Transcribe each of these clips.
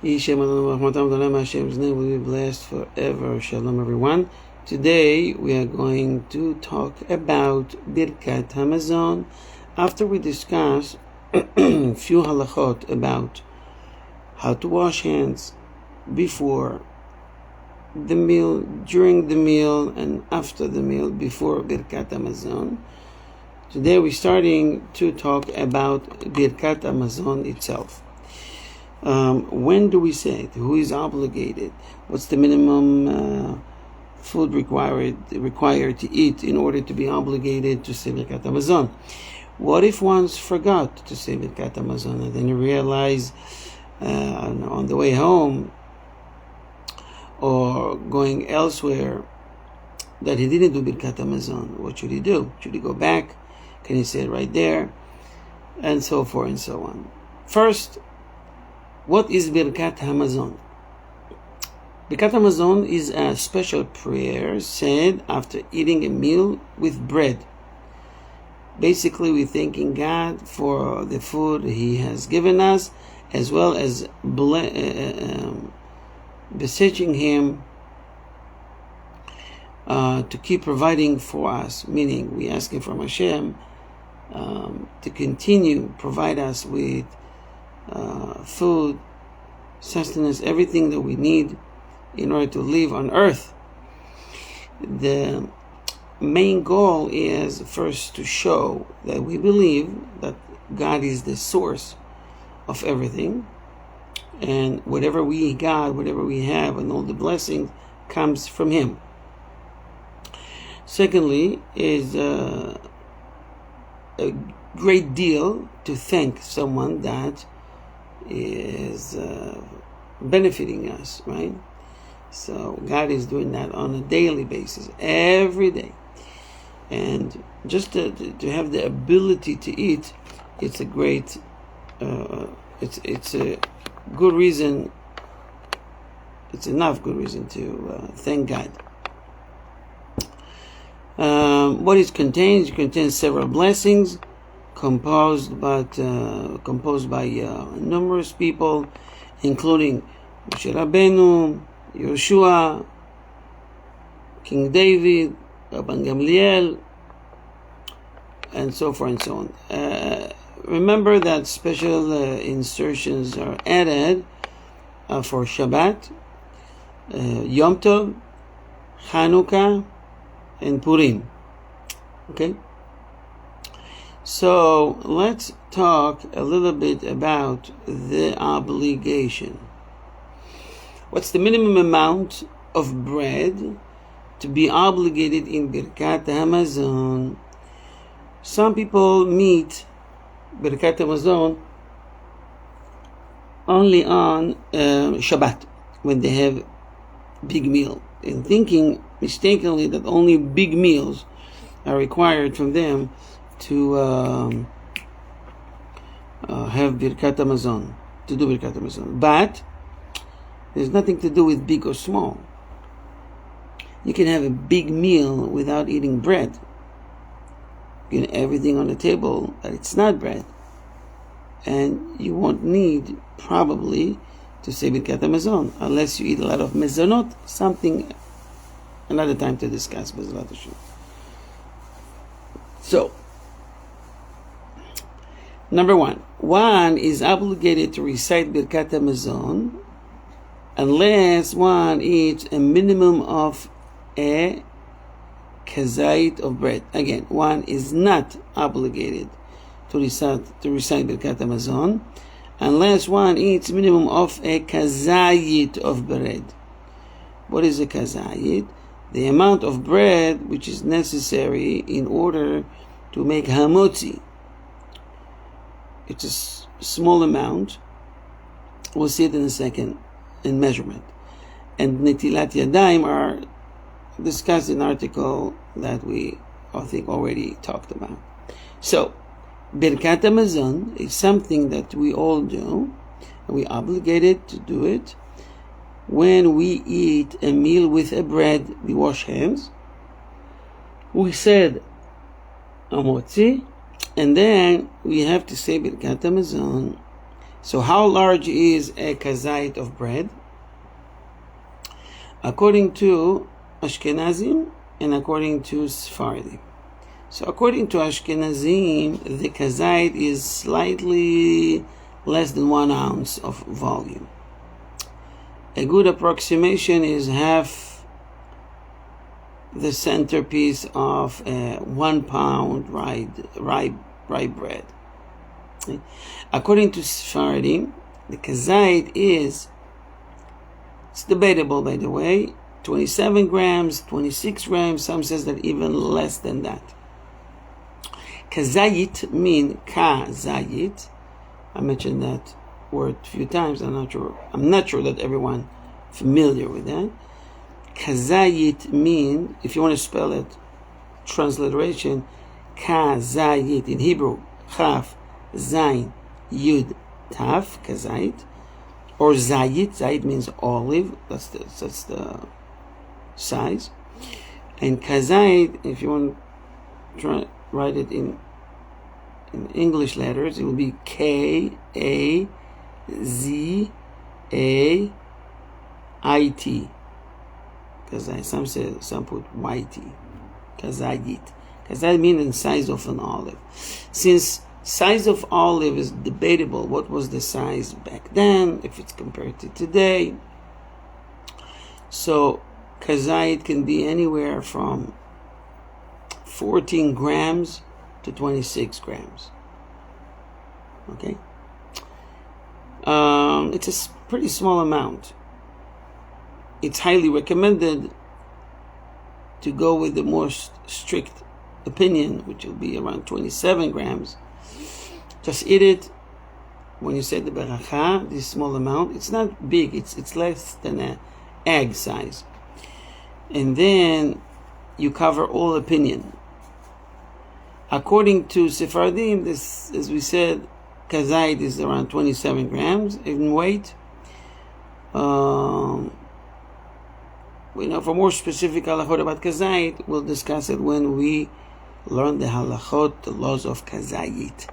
Hashem's name will be blessed forever. Shalom, everyone. Today we are going to talk about Birkat Hamazon. After we discuss a few halachot about how to wash hands before the meal, during the meal, and after the meal, before Birkat Hamazon. Today we're starting to talk about Birkat Hamazon itself. When do we say it? Who is obligated? What's the minimum food required to eat in order to be obligated to say Birkat Hamazon? What if one's forgot to say Birkat Hamazon and then you realize on the way home or going elsewhere that he didn't do Birkat Hamazon? What should he do? Should he go back? Can he say it right there? And so forth and so on. First, what is Birkat Hamazon? Birkat Hamazon is a special prayer said after eating a meal with bread. Basically, we're thanking God for the food He has given us, as well as beseeching Him to keep providing for us. Meaning, we asking from Hashem to continue provide us with food, sustenance, everything that we need in order to live on earth. The main goal is first to show that we believe that God is the source of everything, and whatever we have and all the blessings comes from Him. Secondly is a great deal to thank someone that is benefiting us, right? So God is doing that on a daily basis, every day. And just to have the ability to eat, it's a great, it's a good reason, it's enough good reason to thank God. What it contains several blessings composed by numerous people, including Moshe Rabbeinu, Yeshua, King David, Rabbi Gamliel, and so forth and so on. Remember that special insertions are added for Shabbat, Yom Tov, Hanukkah, and Purim. Okay? So let's talk a little bit about the obligation. What's the minimum amount of bread to be obligated in Birkat Hamazon? Some people meet Birkat Hamazon only on Shabbat, when they have big meal, and thinking mistakenly that only big meals are required from them to have Birkat Hamazon, to do Birkat Hamazon. But there's nothing to do with big or small. You can have a big meal without eating bread. You can have everything on the table, but it's not bread. And you won't need, probably, to say Birkat Hamazon, unless you eat a lot of mezonot, something another time to discuss. So, number one is obligated to recite Birkat Hamazon unless one eats a minimum of a kazait of bread. Again, one is not obligated to recite Birkat Hamazon unless one eats minimum of a kazait of bread. What is a kazait? The amount of bread which is necessary in order to make hamotzi. It's a small amount. We'll see it in a second in measurement. And netilat yadayim are discussed in an article that we, I think, already talked about. So, Birkat Hamazon is something that we all do, and we're obligated to do it. When we eat a meal with a bread, we wash hands. We said Amotzi, and then we have to say Birkat Hamazon So how large is a kazait of bread? According to Ashkenazim and according to Sephardim. So according to Ashkenazim, the kazait is slightly less than 1 ounce of volume. A good approximation is half the centerpiece of a 1 pound rye bread. According to Sephardim, the kazait is, it's debatable by the way, 27 grams, 26 grams, some says that even less than that. Kazait mean kazait. I mentioned that word a few times. I'm not sure that everyone familiar with that. Kazait mean, if you want to spell it, transliteration, kazait in Hebrew, chaf, zayin, yud, taf, kazait, or zayit. Zayit means olive. That's the size. And kazait, if you want to try write it in English letters, it will be K-A-Z-A-I-T. Kazait. Some put Y-T. Kazait. Kazait means the size of an olive. Since size of olive is debatable, what was the size back then, if it's compared to today? So kazait can be anywhere from 14 grams to 26 grams. Okay? It's a pretty small amount. It's highly recommended to go with the more strict opinion, which will be around 27 grams. Just eat it when you say the beracha, this small amount. It's not big, it's less than an egg size. And then you cover all opinion. According to Sephardim, this, as we said, kazait is around 27 grams in weight. We know for more specific halachot about kazait, we'll discuss it when we learn the halachot, the laws of kazait.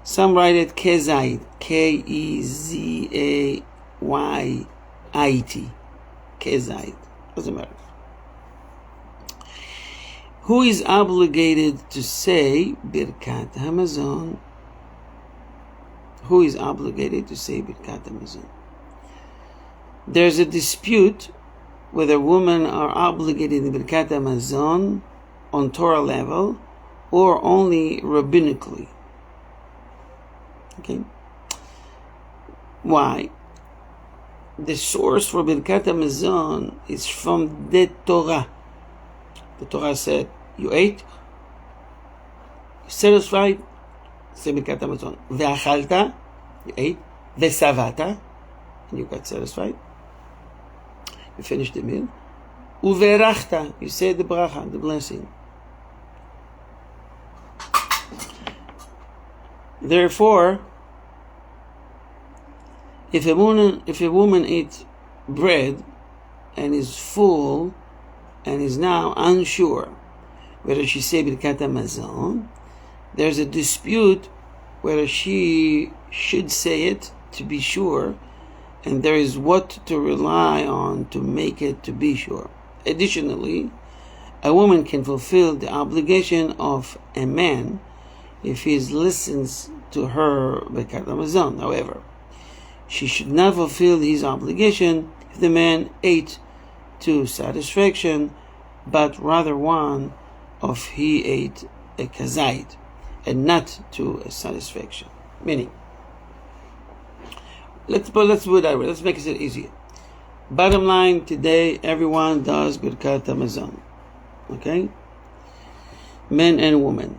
Some write it kezait, K-E-Z-A-Y-I-T, kezait. Doesn't matter. Who is obligated to say Birkat Hamazon? Who is obligated to say Birkat Hamazon? There's a dispute whether women are obligated in Birkat Hamazon on Torah level or only rabbinically. Okay. Why? The source for Birkat Hamazon is from the Torah. The Torah said, you ate, you satisfied, say Birkat Hamazon. Ve'achalta, you ate. Ve'savata, and you got satisfied. You finished the meal. Uverachta, you said the bracha, the blessing. Therefore, if a woman eats bread and is full and is now unsure whether she say Birkat Hamazon, there's a dispute whether she should say it to be sure, and there is what to rely on to make it to be sure. Additionally, a woman can fulfill the obligation of a man if he listens to her Birkat Hamazon. However, she should not fulfill his obligation if the man ate to satisfaction, but rather one of he ate a kazait, and not to a satisfaction. Meaning, let's do it that way. Let's make it easier. Bottom line, today everyone does Birkat Hamazon. Okay? Men and women.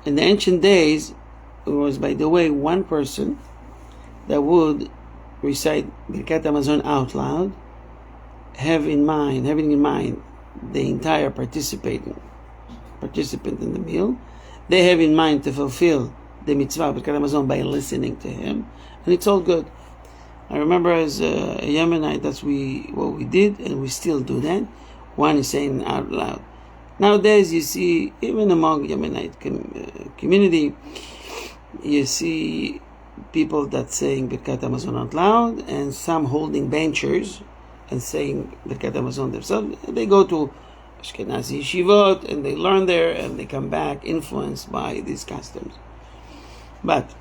In the ancient days, it was, by the way, one person that would recite Birkat Hamazon out loud, having in mind the entire participant in the meal. They have in mind to fulfill the mitzvah Birkat Hamazon by listening to him, and it's all good. I remember as a Yemenite, that's what we did, and we still do that. One is saying out loud. Nowadays, you see, even among Yemenite community, you see people that saying Birkat Hamazon out loud, and some holding benchers and saying Birkat Hamazon themselves. They go to Ashkenazi yeshivot and they learn there, and they come back influenced by these customs. But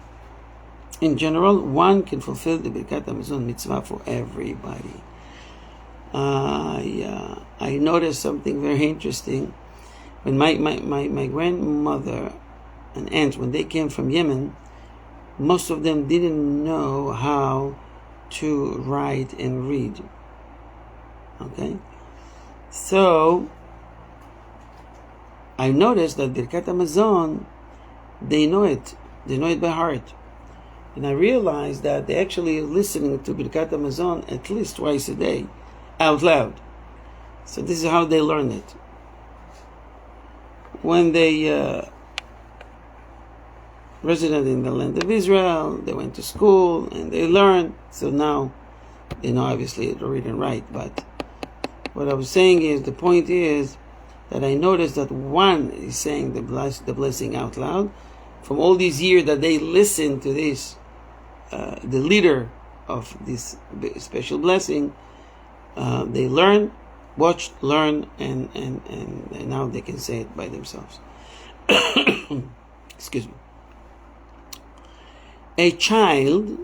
in general, one can fulfill the Birkat Hamazon mitzvah for everybody. I noticed something very interesting. When my grandmother and aunt, when they came from Yemen, most of them didn't know how to write and read. Okay? So, I noticed that Birkat Hamazon, they know it. They know it by heart. And I realized that they actually listening to Birkat Hamazon at least twice a day, out loud. So this is how they learn it. When they resident in the land of Israel, they went to school and they learned. So now they know obviously to read and write. But what I was saying is, the point is that I noticed that one is saying the blessing out loud. From all these years that they listened to this, the leader of this special blessing, they learn, watch, learn, and now they can say it by themselves. Excuse me. A child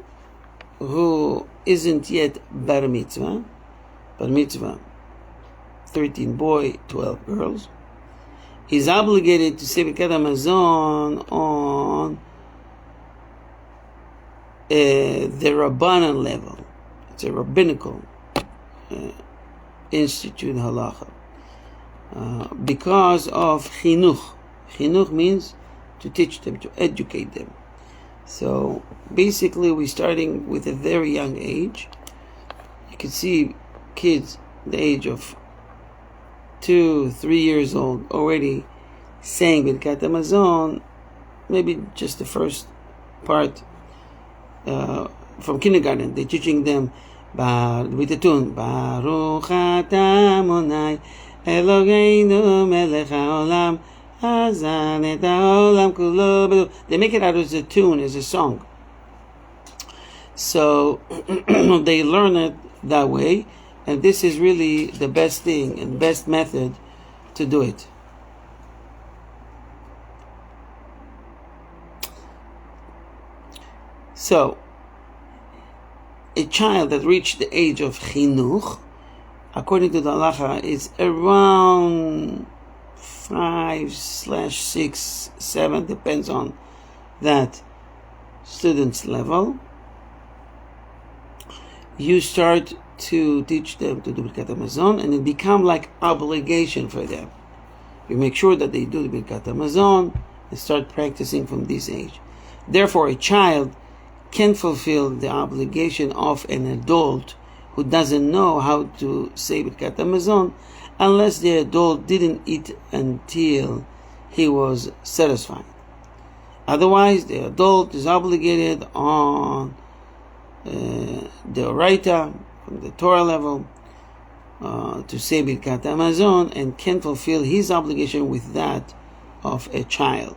who isn't yet bar mitzvah, 13 boy, 12 girls, is obligated to say Birkat Hamazon on the Rabbanan level. It's a rabbinical institute Halacha. Because of chinuch. Chinuch means to teach them, to educate them. So basically we're starting with a very young age. You can see kids the age of 2-3 years old already saying Birkat Hamazon, maybe just the first part from kindergarten. They're teaching them with the tune Baruch Atah Adonai Eloheinu Melech HaOlam Hazan et HaOlam Kulo. They make it out as a tune, as a song. So they learn it that way, and this is really the best thing and best method to do it. So, a child that reached the age of chinuch, according to the halacha, is around 5/6, 7, depends on that student's level. You start to teach them to do Birkat Hamazon, and it become like obligation for them. You make sure that they do the Birkat Hamazon and start practicing from this age. Therefore, a child can fulfill the obligation of an adult who doesn't know how to say Birkat Hamazon unless the adult didn't eat until he was satisfied. Otherwise, the adult is obligated on the Oraita, from the Torah level, to say Birkat Hamazon, and can fulfill his obligation with that of a child.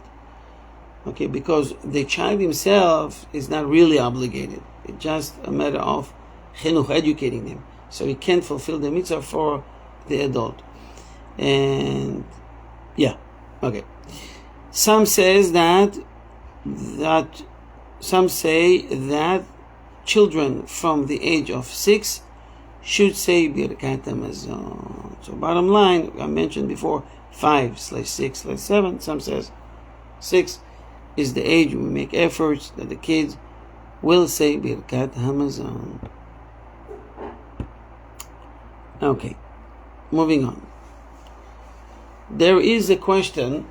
Okay, because the child himself is not really obligated. It's just a matter of chinuch, educating them. So he can't fulfill the mitzvah for the adult. And yeah, okay. Some say that children from the age of 6 should say Birkat Hamazon. So bottom line, I mentioned before, 5/6/7. Some says 6 is the age we make efforts that the kids will say Birkat Hamazon. Okay, moving on. There is a question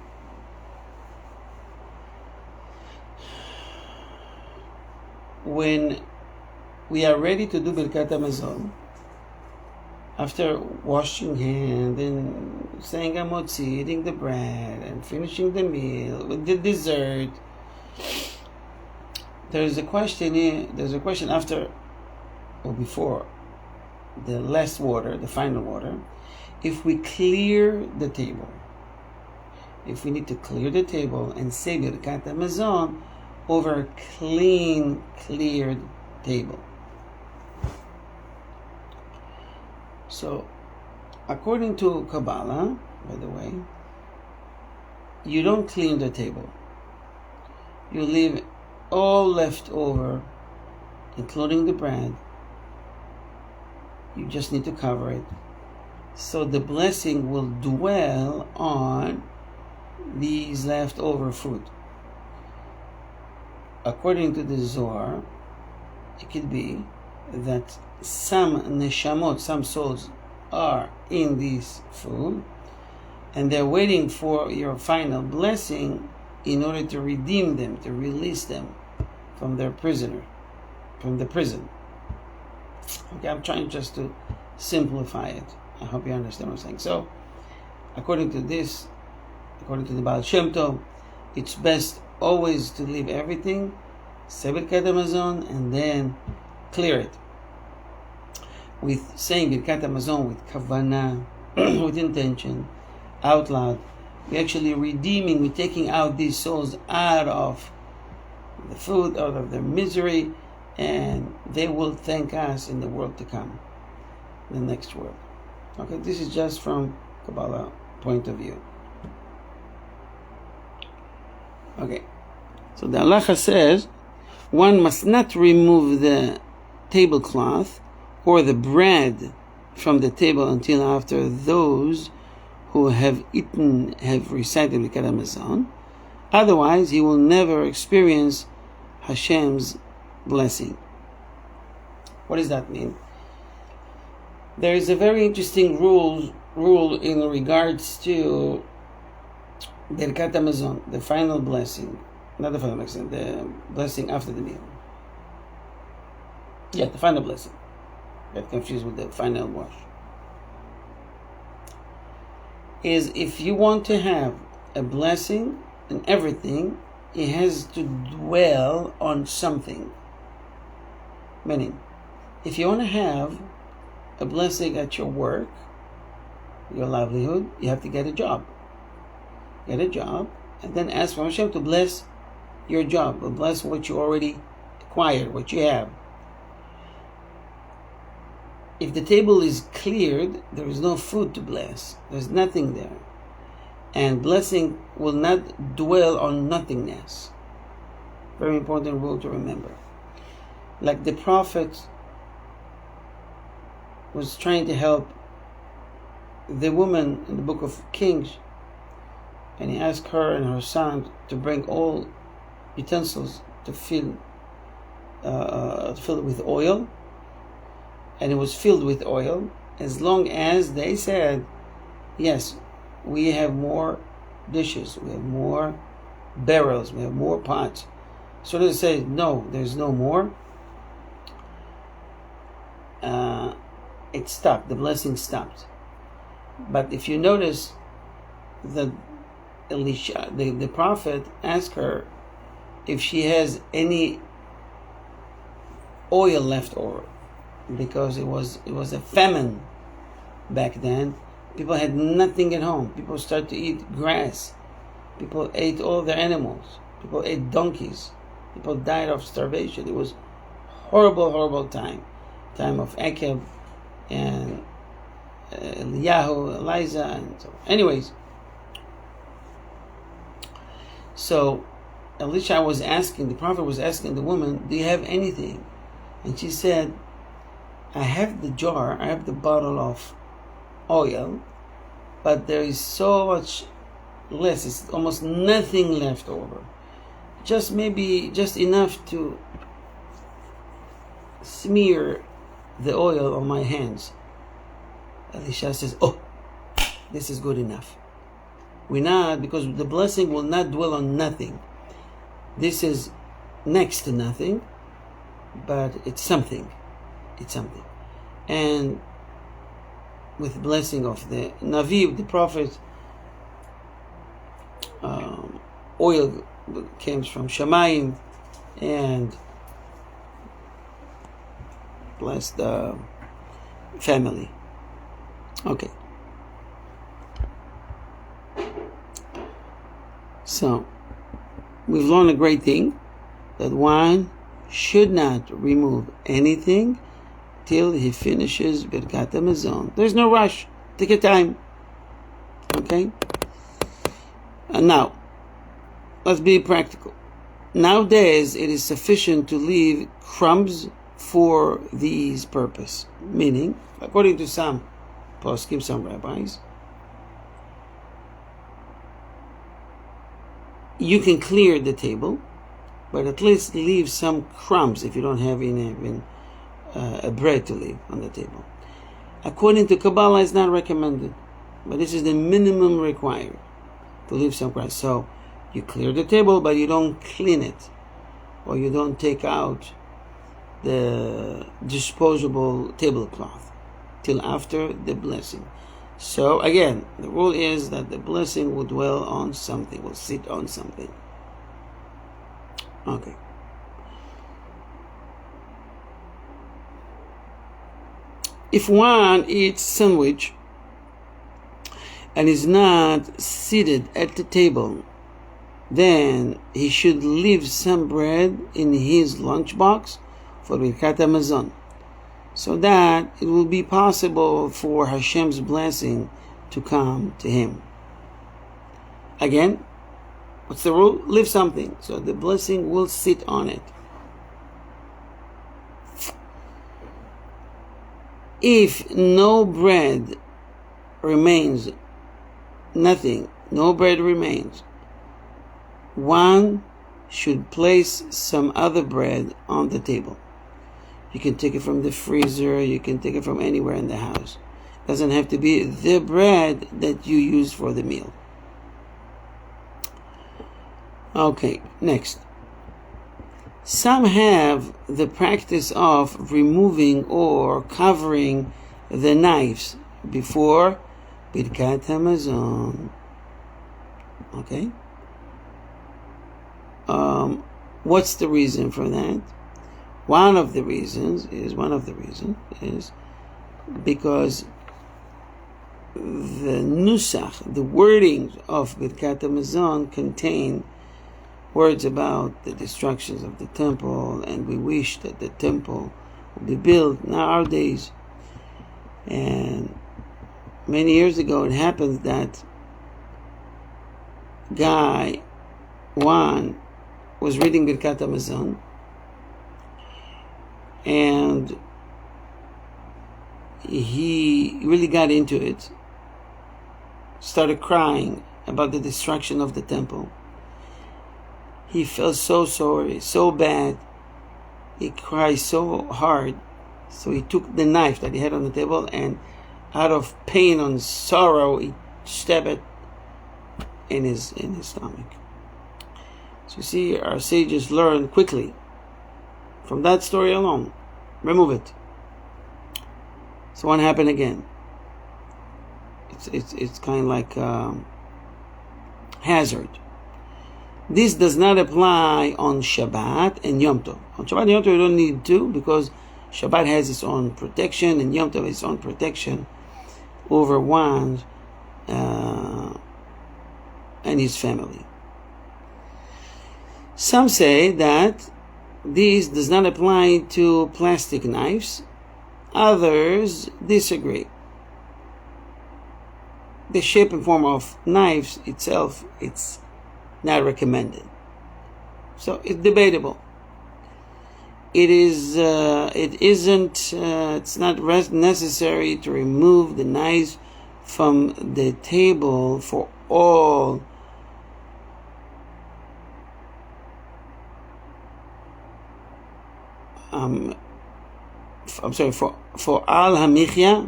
when we are ready to do Birkat Hamazon, after washing hands and saying Hamotzi, eating the bread and finishing the meal with the dessert, there's a question after or before the last water, the final water, if we clear the table. If we need to clear the table and say Birkat Hamazon, over a clean, cleared table. So, according to Kabbalah, by the way, you don't clean the table. You leave all left over, including the bread. You just need to cover it. So the blessing will dwell on these leftover food. According to the Zohar, it could be that some neshamot, some souls, are in this food, and they're waiting for your final blessing in order to redeem them, to release them from their prison. Okay, I'm trying just to simplify it. I hope you understand what I'm saying. So, according to the Baal Shem Tov, it's best always to leave everything, say Birkat Hamazon, and then clear it. With saying Birkat Hamazon with kavanah, with intention, out loud, we're actually redeeming, we're taking out these souls out of the food, out of their misery, and they will thank us in the world to come, the next world. Okay, this is just from Kabbalah point of view. Okay, so the Halacha says one must not remove the tablecloth or the bread from the table until after those who have eaten have recited Birkat Hamazon. Otherwise, he will never experience Hashem's blessing. What does that mean? There is a very interesting rule in regards to Birkat Hamazon, the final blessing, not the final blessing, the blessing after the meal. Yeah, the final blessing. Get confused with the final wash. Is if you want to have a blessing in everything, it has to dwell on something. Meaning, if you want to have a blessing at your work, your livelihood, you have to get a job. Get a job, and then ask for Hashem to bless your job, or bless what you already acquired, what you have. If the table is cleared, there is no food to bless. There's nothing there. And blessing will not dwell on nothingness. Very important rule to remember. Like the prophet was trying to help the woman in the book of Kings, and he asked her and her son to bring all utensils to fill it with oil, and it was filled with oil as long as they said, yes, we have more dishes, we have more barrels, we have more pots. So they say, no, there's no more. It stopped, the blessing stopped. But if you notice that Elisha, the prophet, asked her if she has any oil left over, because it was a famine back then. People had nothing at home. People started to eat grass. People ate all their animals. People ate donkeys. People died of starvation. It was horrible time of Akab and Eliyahu, Elijah, and so. Anyways, so Elisha was asking, the prophet was asking the woman, do you have anything? And she said, I have the jar, I have the bottle of oil, but there is so much less, it's almost nothing left over. Just enough to smear the oil on my hands. Elisha says, oh, this is good enough. Because the blessing will not dwell on nothing. This is next to nothing, but it's something. It's something. And with the blessing of the Navi, the prophet, oil came from Shemayim and blessed the family. Okay. So, we've learned a great thing. that one should not remove anything till he finishes Birkat Hamazon. There's no rush. Take your time. Okay? And now, let's be practical. Nowadays, it is sufficient to leave crumbs for these purpose. Meaning, according to some poskim, some rabbis, you can clear the table, but at least leave some crumbs if you don't have even a bread to leave on the table. According to Kabbalah, it's not recommended, but this is the minimum required, to leave some crumbs. So you clear the table, but you don't clean it, or you don't take out the disposable tablecloth till after the blessing. So again, the rule is that the blessing will dwell on something, will sit on something. Okay. If one eats sandwich and is not seated at the table, then he should leave some bread in his lunchbox for Birkat Hamazon, so that it will be possible for Hashem's blessing to come to him. Again, what's the rule? Leave something, so the blessing will sit on it. If no bread remains, no bread remains, one should place some other bread on the table. You can take it from the freezer, you can take it from anywhere in the house. It doesn't have to be the bread that you use for the meal. Okay, next. Some have the practice of removing or covering the knives before Birkat Hamazon. Okay? What's the reason for that? One of the reasons is because the nusach, the wordings of Birkat Hamazon contain words about the destructions of the temple, and we wish that the temple will be built nowadays. And many years ago it happened that guy one was reading Birkat Hamazon, and he really got into it, started crying about the destruction of the temple. He felt so sorry, so bad. He cried so hard. So he took the knife that he had on the table, and out of pain and sorrow, he stabbed it in his stomach. So you see, our sages learned quickly from that story alone. Remove it. So what happened again? It's kind of like hazard. This does not apply on Shabbat and Yom Tov. On Shabbat and Yom Tov you don't need to, because Shabbat has its own protection and Yom Tov has its own protection over one and his family. Some say that this does not apply to plastic knives. Others disagree. The shape and form of knives itself, it's not recommended. So it's debatable. It's not necessary to remove the knives from the table for all for al hamichya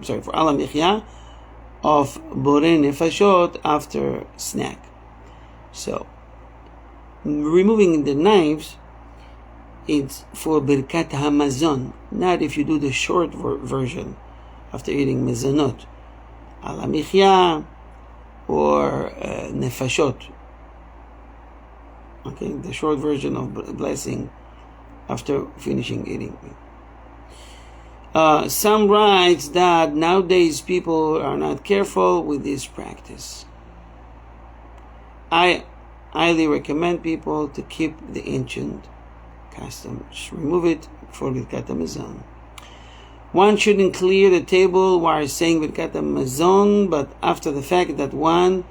of borei nefashot after snack. So removing the knives, it's for Birkat Hamazon, not if you do the short version after eating mezanot, al hamichya or nefashot. Okay, the short version of blessing after finishing eating. Some writes that nowadays people are not careful with this practice. I highly recommend people to keep the ancient custom. Just remove it for Birkat HaMazon. One shouldn't clear the table while saying Birkat HaMazon, but after the fact that one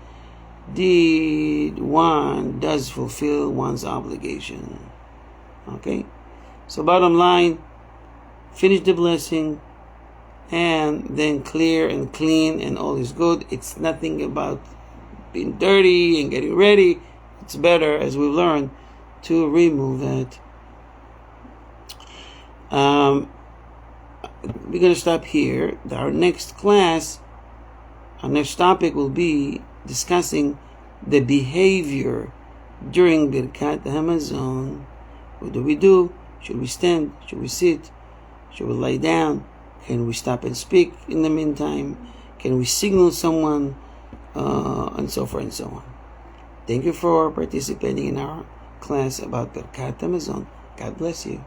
does fulfill one's obligation. Okay? So bottom line, finish the blessing, and then clear and clean, and all is good. It's nothing about being dirty and getting ready. It's better, as we've learned, to remove that. We're going to stop here. Our next class, our next topic will be discussing the behavior during Birkat HaMazon. What do we do? Should we stand? Should we sit? Should we lie down? Can we stop and speak in the meantime? Can we signal someone? And so forth and so on. Thank you for participating in our class about Birkat HaMazon. God bless you.